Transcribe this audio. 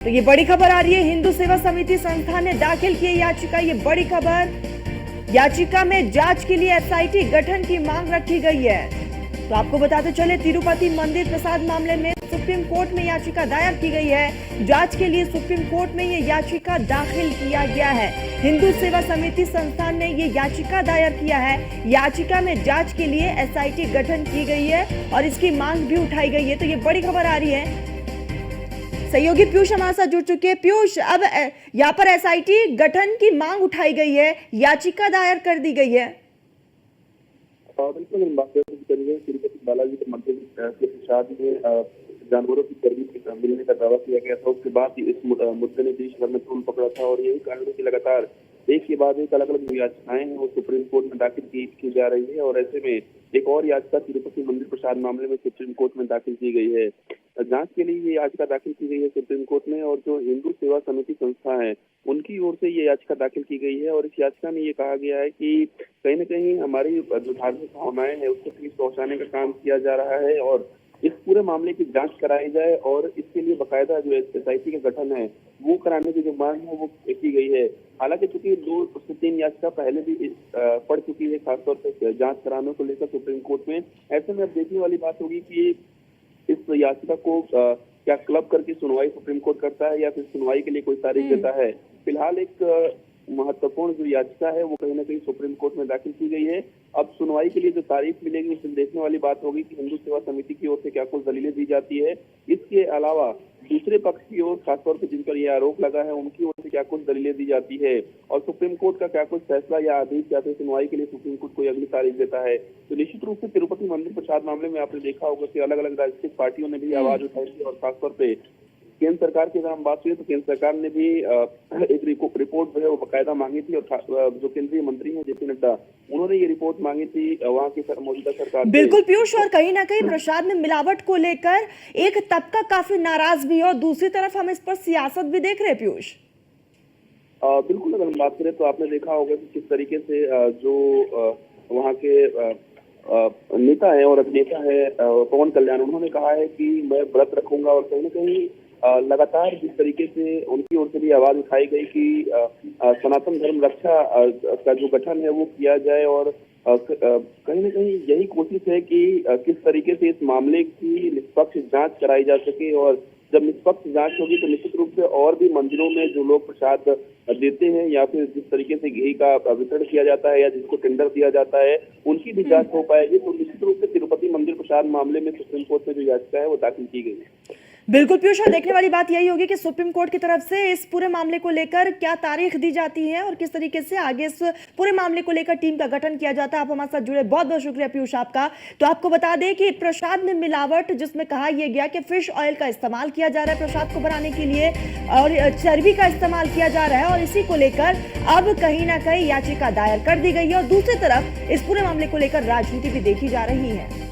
तो ये बड़ी खबर आ रही है, हिंदू सेवा समिति संस्था ने दाखिल की याचिका। ये बड़ी खबर, याचिका में जांच के लिए एसआईटी गठन की मांग रखी गई है। तो आपको बताते चले, तिरुपति मंदिर प्रसाद मामले में सुप्रीम कोर्ट में याचिका दायर की गई है। जांच के लिए सुप्रीम कोर्ट में ये याचिका दाखिल किया गया है। हिंदू सेवा समिति संस्थान ने ये याचिका दायर किया है। याचिका में जांच के लिए एसआईटी गठन की गई है और इसकी मांग भी उठाई गई है। तो ये बड़ी खबर आ रही है। सहयोगी पीयूष हमारे साथ जुड़ चुके हैं। पीयूष, अब यहाँ पर एसआईटी गठन की मांग उठाई गई है, याचिका दायर कर दी गई है। बिल्कुल, बात करेंगे तिरुपति बालाजी के मंदिर के प्रसाद में जानवरों की चर्बी मिलने का दावा किया गया था। उसके बाद इस मुद्दे ने देश भर में तूल पकड़ा था और यही कारण है कि लगातार एक के बाद एक अलग अलग याचिकाएं हैं वो सुप्रीम कोर्ट में दाखिल की जा रही है। और ऐसे में एक और याचिका तिरुपति मंदिर प्रसाद मामले में सुप्रीम कोर्ट में दाखिल की गई है। जांच के लिए ये याचिका दाखिल की गई है सुप्रीम कोर्ट में, और जो हिंदू सेवा समिति संस्था है उनकी ओर से ये याचिका दाखिल की गई है। और इस याचिका में ये कहा गया है कि कहीं न कहीं हमारी जो धार्मिक भावनाएं हैं उसको ठेस पहुंचाने का काम किया जा रहा है और इस पूरे मामले की जांच कराई जाए और इसके लिए बकायदा जो एसआईटी का गठन है वो कराने की जो मांग है वो की गई है। हालांकि चूंकि 2 से 3 याचिका पहले भी पड़ चुकी है, खासतौर पर जांच कराने को लेकर सुप्रीम कोर्ट में। ऐसे में अब देखने वाली बात होगी कि इस याचिका को क्या क्लब करके सुनवाई सुप्रीम कोर्ट करता है या फिर सुनवाई के लिए कोई तारीख देता है। फिलहाल एक महत्वपूर्ण जो याचिका है वो कहीं ना कहीं सुप्रीम कोर्ट में दाखिल की गई है। अब सुनवाई के लिए जो तारीख मिलेगी उसमें देखने वाली बात होगी कि हिंदू सेवा समिति की ओर से क्या कुछ दलीलें दी जाती है। इसके अलावा दूसरे पक्ष की ओर, खासतौर पर जिन पर यह आरोप लगा है, उनकी ओर से क्या कुछ दलीलें दी जाती है और सुप्रीम कोर्ट का क्या कुछ फैसला या आदेश या फिर सुनवाई के लिए सुप्रीम कोर्ट कोई अगली तारीख देता है। तो निश्चित रूप से तिरुपति मंदिर प्रसाद मामले में आपने देखा होगा कि अलग अलग राजनीतिक पार्टियों ने भी आवाज उठाई थी और खासतौर पर केंद्र सरकार की अगर हम बात करें तो केंद्र सरकार ने भी एक रिपोर्ट जो है वो बाकायदा मांगी थी और जो केंद्रीय मंत्री हैं जेपी नड्डा, उन्होंने ये रिपोर्ट मांगी थी वहाँ की मौजूदा सरकार। बिल्कुल पीयूष, और कहीं ना कहीं प्रसाद में मिलावट को लेकर एक तबका काफी नाराज भी है और दूसरी तरफ हम इस पर सियासत भी देख रहे हैं। पीयूष, बिल्कुल, अगर हम बात करें तो आपने देखा होगा कि किस तरीके से जो वहाँ के नेता है और अभिनेता है पवन कल्याण, उन्होंने कहा है कि मैं व्रत रखूंगा और कहीं न कहीं लगातार जिस तरीके से उनकी ओर से भी आवाज उठाई गई कि सनातन धर्म रक्षा का जो गठन है वो किया जाए और कहीं न कहीं यही कोशिश है कि किस तरीके से इस मामले की निष्पक्ष जांच कराई जा सके। और जब निष्पक्ष जांच होगी तो निश्चित रूप से और भी मंदिरों में जो लोग प्रसाद देते हैं या फिर जिस तरीके से घी का वितरण किया जाता है या जिसको टेंडर दिया जाता है उनकी भी जांच हो पाएगी। तो निश्चित रूप से तिरुपति मंदिर प्रसाद मामले में सुप्रीम कोर्ट में जो याचिका है वो दाखिल की गई है। बिल्कुल पीयूष, और देखने वाली बात यही होगी कि सुप्रीम कोर्ट की तरफ से इस पूरे मामले को लेकर क्या तारीख दी जाती है और किस तरीके से आगे इस पूरे मामले को लेकर टीम का गठन किया जाता है। आप हमारे साथ जुड़े, बहुत बहुत शुक्रिया पीयूष आपका। तो आपको बता दें कि प्रसाद में मिलावट, जिसमें कहा यह गया कि फिश ऑयल का इस्तेमाल किया जा रहा है प्रसाद को बनाने के लिए और चर्बी का इस्तेमाल किया जा रहा है, और इसी को लेकर अब कहीं ना कहीं याचिका दायर कर दी गई है और दूसरी तरफ इस पूरे मामले को लेकर राजनीति भी देखी जा रही है।